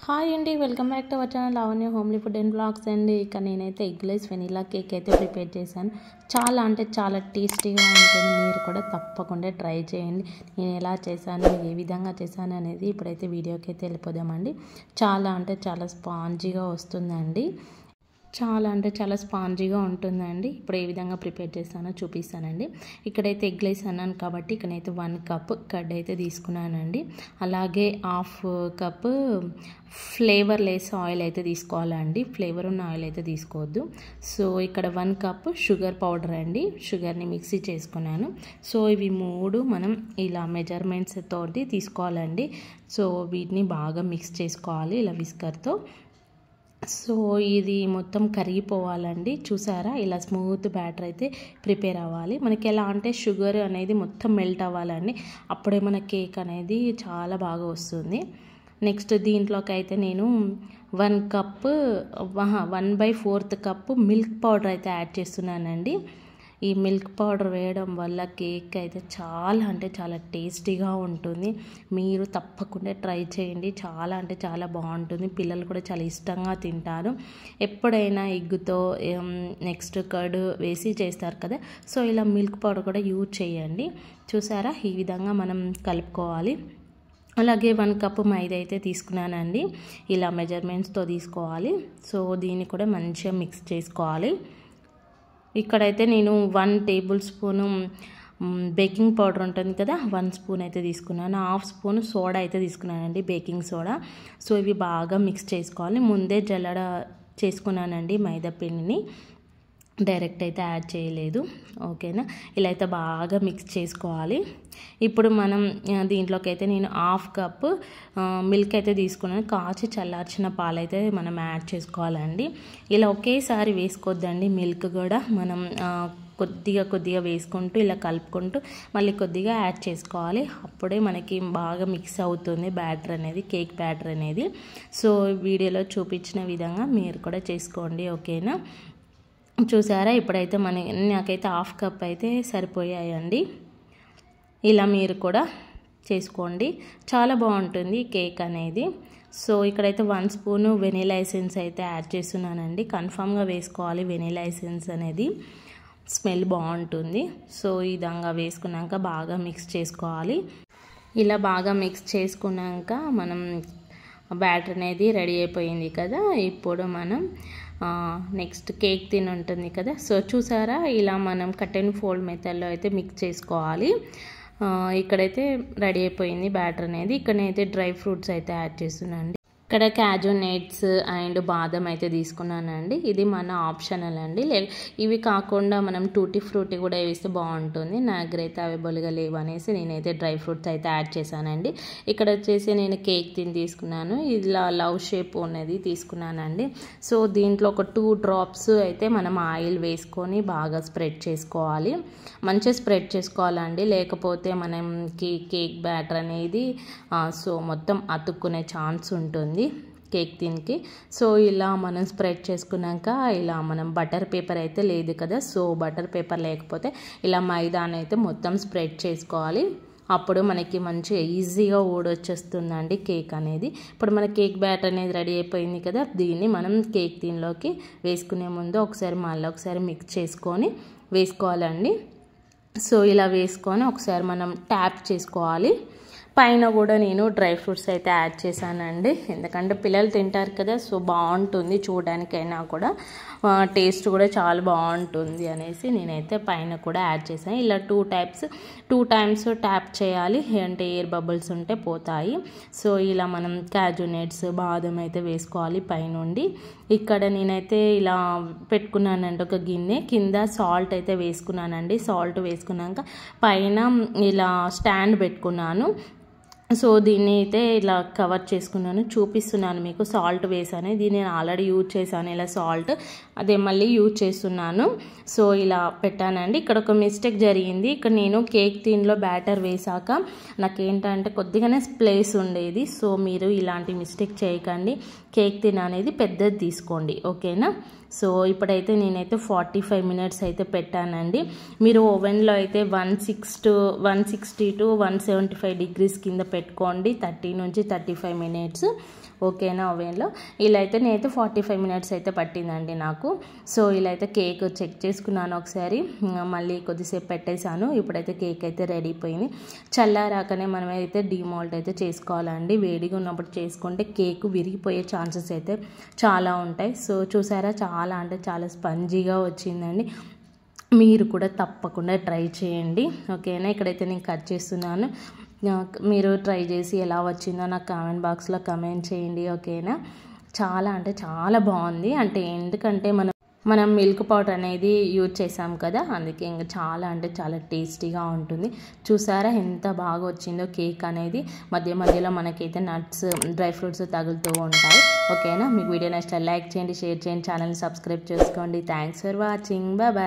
Hi అండి, welcome back to our channel Lavanya homely food and blogs అండి. ఇక నేనైతే ఎగ్లెస్ వెనీలా కేక్ అయితే ప్రిపేర్ చేశాను. చాలా అంటే చాలా టేస్టీగా ఉంటుంది. మీరు కూడా తప్పకుండా ట్రై చేయండి. నేను ఎలా చేశాను, ఏ విధంగా చేశాను అనేది ఇప్పుడైతే వీడియోకి అయితే వెళ్ళిపోదామండి. చాలా అంటే చాలా స్పాంజీగా వస్తుందండి. చాలా స్పాంజీగా ఉంటుందండి. ఇప్పుడు ఏ విధంగా ప్రిపేర్ చేస్తానో చూపిస్తానండి. ఇక్కడైతే ఎగ్ రైస్ అన్నాను కాబట్టి ఇక్కడైతే 1 కప్ కర్డ్ అయితే తీసుకున్నానండి. అలాగే half cup flavour less oil అయితే తీసుకోవాలండి. ఫ్లేవర్ ఉన్న ఆయిల్ అయితే తీసుకోవద్దు. సో ఇక్కడ 1 కప్ షుగర్ పౌడర్ అండి. షుగర్ని మిక్సీ చేసుకున్నాను. సో ఇవి 3 మనం ఇలా మెజర్మెంట్స్ తోటి తీసుకోవాలండి. సో వీటిని బాగా మిక్స్ చేసుకోవాలి ఇలా విస్కర్తో. సో ఇది మొత్తం కరిగిపోవాలండి. చూసారా, ఇలా స్మూత్ బ్యాటర్ అయితే ప్రిపేర్ అవ్వాలి. మనకి ఎలా అంటే షుగర్ అనేది మొత్తం మెల్ట్ అవ్వాలండి. అప్పుడే మన కేక్ అనేది చాలా బాగా వస్తుంది. నెక్స్ట్ దీంట్లోకి అయితే నేను 1 కప్ 1/4 కప్ మిల్క్ పౌడర్ అయితే యాడ్ చేస్తున్నానండి. ఈ మిల్క్ పౌడర్ వేయడం వల్ల కేక్ అయితే చాలా అంటే చాలా టేస్టీగా ఉంటుంది. మీరు తప్పకుండా ట్రై చేయండి. చాలా అంటే చాలా బాగుంటుంది. పిల్లలు కూడా చాలా ఇష్టంగా తింటారు. ఎప్పుడైనా ఎగ్గుతో నెక్స్ట్ కర్డ్ వేసి చేస్తారు కదా, సో ఇలా మిల్క్ పౌడర్ కూడా యూజ్ చేయండి. చూసారా, ఈ విధంగా మనం కలుపుకోవాలి. అలాగే 1 కప్ మైదా అయితే తీసుకున్నానండి. ఇలా మెజర్మెంట్స్తో తీసుకోవాలి. సో దీన్ని కూడా మంచిగా మిక్స్ చేసుకోవాలి. ఇక్కడైతే నేను 1 టేబుల్ స్పూను బేకింగ్ పౌడర్ ఉంటుంది కదా, 1 స్పూన్ అయితే తీసుకున్నాను. హాఫ్ స్పూన్ సోడా అయితే తీసుకున్నానండి, బేకింగ్ సోడా. సో ఇవి బాగా మిక్స్ చేసుకోవాలి. ముందే జల్లడ చేసుకున్నానండి మైదా పిండిని, డైరెక్ట్ అయితే యాడ్ చేయలేదు. ఓకేనా, ఇలా అయితే బాగా మిక్స్ చేసుకోవాలి. ఇప్పుడు మనం దీంట్లోకి అయితే నేను హాఫ్ కప్ మిల్క్ అయితే తీసుకున్నాను. కాచి చల్లార్చిన పాలు అయితే మనం యాడ్ చేసుకోవాలండి. ఇలా ఒకేసారి వేసుకోవద్దండి. మిల్క్ కూడా మనం కొద్దిగా వేసుకుంటూ ఇలా కలుపుకుంటూ మళ్ళీ కొద్దిగా యాడ్ చేసుకోవాలి. అప్పుడే మనకి బాగా మిక్స్ అవుతుంది బ్యాటర్ అనేది, కేక్ బ్యాటర్ అనేది. సో వీడియోలో చూపించిన విధంగా మీరు కూడా చేసుకోండి. ఓకేనా, చూసారా, ఇప్పుడైతే నాకైతే హాఫ్ కప్ అయితే సరిపోయాయండి. ఇలా మీరు కూడా చేసుకోండి, చాలా బాగుంటుంది కేక్ అనేది. సో ఇక్కడైతే 1 స్పూను వెనీలా ఎసెన్స్ అయితే యాడ్ చేస్తున్నానండి. కన్ఫామ్గా వేసుకోవాలి వెనీలా ఎసెన్స్ అనేది, స్మెల్ బాగుంటుంది. సో ఈ విధంగా వేసుకున్నాక బాగా మిక్స్ చేసుకోవాలి. ఇలా బాగా మిక్స్ చేసుకున్నాక మనం బ్యాటర్ అనేది రెడీ అయిపోయింది కదా. ఇప్పుడు మనం నెక్స్ట్ కేక్ తిని ఉంటుంది కదా. సో చూసారా, ఇలా మనం కట్ అండ్ ఫోల్డ్ మెథడ్లో అయితే మిక్స్ చేసుకోవాలి. ఇక్కడైతే రెడీ అయిపోయింది బ్యాటర్ అనేది. ఇక్కడైతే డ్రై ఫ్రూట్స్ అయితే యాడ్ చేస్తున్నానండి. ఇక్కడ క్యాజు నట్స్ అండ్ బాదం అయితే తీసుకున్నానండి. ఇది మన ఆప్షనల్ అండి. ఇవి కాకుండా మనం టూటీ ఫ్రూటీ కూడా వేస్తే బాగుంటుంది. నా దగ్గర అయితే అవైలబుల్గా లేవు అనేసి నేనైతే డ్రై ఫ్రూట్స్ అయితే యాడ్ చేశానండి. ఇక్కడ వచ్చేసి నేను కేక్ తిని తీసుకున్నాను. ఇలా లవ్ షేప్ ఉన్నది తీసుకున్నానండి. సో దీంట్లో ఒక 2 డ్రాప్స్ అయితే మనం ఆయిల్ వేసుకొని బాగా స్ప్రెడ్ చేసుకోవాలి. మంచిగా స్ప్రెడ్ చేసుకోవాలండి, లేకపోతే మనకి కేక్ బ్యాటర్ అనేది సో మొత్తం అతుక్కునే ఛాన్స్ ఉంటుంది కేక్ తినికి. సో ఇలా మనం స్ప్రెడ్ చేసుకున్నాక ఇలా మనం బటర్ పేపర్ అయితే లేదు కదా, సో బటర్ పేపర్ లేకపోతే ఇలా మైదాని అయితే మొత్తం స్ప్రెడ్ చేసుకోవాలి. అప్పుడు మనకి మంచిగా ఈజీగా ఊడొచ్చేస్తుందండి కేక్ అనేది. ఇప్పుడు మన కేక్ బ్యాటర్ అనేది రెడీ అయిపోయింది కదా, దీన్ని మనం కేక్ దీనిలోకి వేసుకునే ముందు ఒకసారి మిక్స్ చేసుకొని వేసుకోవాలండి. సో ఇలా వేసుకొని ఒకసారి మనం ట్యాప్ చేసుకోవాలి. పైన కూడా నేను డ్రై ఫ్రూట్స్ అయితే యాడ్ చేశానండి, ఎందుకంటే పిల్లలు తింటారు కదా, సో బాగుంటుంది చూడడానికైనా కూడా, టేస్ట్ కూడా చాలా బాగుంటుంది అనేసి నేనైతే పైన కూడా యాడ్ చేశాను. ఇలా 2 టైమ్స్ ట్యాప్ చేయాలి, అంటే ఎయిర్ బబుల్స్ ఉంటే పోతాయి. సో ఇలా మనం క్యాజు నట్స్ బాదం అయితే వేసుకోవాలి పైనుండి. ఇక్కడ నేనైతే ఇలా పెట్టుకున్నానండి ఒక గిన్నె, కింద సాల్ట్ అయితే వేసుకున్నానండి. సాల్ట్ వేసుకున్నాక పైన ఇలా స్టాండ్ పెట్టుకున్నాను. సో దీన్ని అయితే ఇలా కవర్ చేసుకున్నాను, చూపిస్తున్నాను మీకు. సాల్ట్ వేసాను, దీన్ని నేను ఆల్రెడీ యూజ్ చేశాను ఇలా సాల్ట్, అదే మళ్ళీ యూజ్ చేస్తున్నాను. సో ఇలా పెట్టానండి. ఇక్కడ ఒక మిస్టేక్ జరిగింది. ఇక్కడ నేను కేక్ దీనిలో బ్యాటర్ వేసాక నాకేంటంటే కొద్దిగానే ప్లేస్ ఉండేది. సో మీరు ఇలాంటి మిస్టేక్ చేయకండి. కేక్ తిన్ అనేది పెద్దది తీసుకోండి. ఓకేనా, సో ఇప్పుడైతే నేనైతే 45 మినిట్స్ అయితే పెట్టానండి. మీరు ఓవెన్లో అయితే 160 to 175 డిగ్రీస్ కింద పెట్టుకోండి, 30 నుంచి 35 మినిట్స్. ఓకేనా ఓవెన్లో. ఇలా అయితే నేనైతే 45 మినిట్స్ అయితే పట్టిందండి నాకు. సో ఇలా అయితే కేక్ చెక్ చేసుకున్నాను ఒకసారి, మళ్ళీ కొద్దిసేపు పెట్టేశాను. ఇప్పుడైతే కేక్ అయితే రెడీ అయిపోయింది. చల్లారాకనే మనం అయితే డీమోల్డ్ అయితే చేసుకోవాలండి. వేడిగా ఉన్నప్పుడు చేసుకుంటే కేక్ విరిగిపోయే ఛాన్సెస్ అయితే చాలా ఉంటాయి. సో చూసారా, చాలా అంటే చాలా స్పంజీగా వచ్చిందండి. మీరు కూడా తప్పకుండా ట్రై చేయండి, ఓకేనా. ఇక్కడైతే నేను కట్ చేస్తున్నాను. మీరు ట్రై చేసి ఎలా వచ్చిందో నాకు కామెంట్ బాక్స్లో కమెంట్ చేయండి, ఓకేనా. చాలా అంటే చాలా బాగుంది. ఎందుకంటే మనం మిల్క్ పౌడర్ అనేది యూజ్ చేసాం కదా, అందుకే ఇంకా చాలా అంటే చాలా టేస్టీగా ఉంటుంది. చూసారా ఎంత బాగా వచ్చిందో కేక్ అనేది. మధ్య మధ్యలో మనకైతే నట్స్, డ్రై ఫ్రూట్స్ తగులుతూ ఉంటాయి, ఓకేనా. మీకు వీడియో నచ్చితే లైక్ చేయండి, షేర్ చేయండి, ఛానల్ని సబ్స్క్రైబ్ చేసుకోండి. Thanks for watching, bye bye.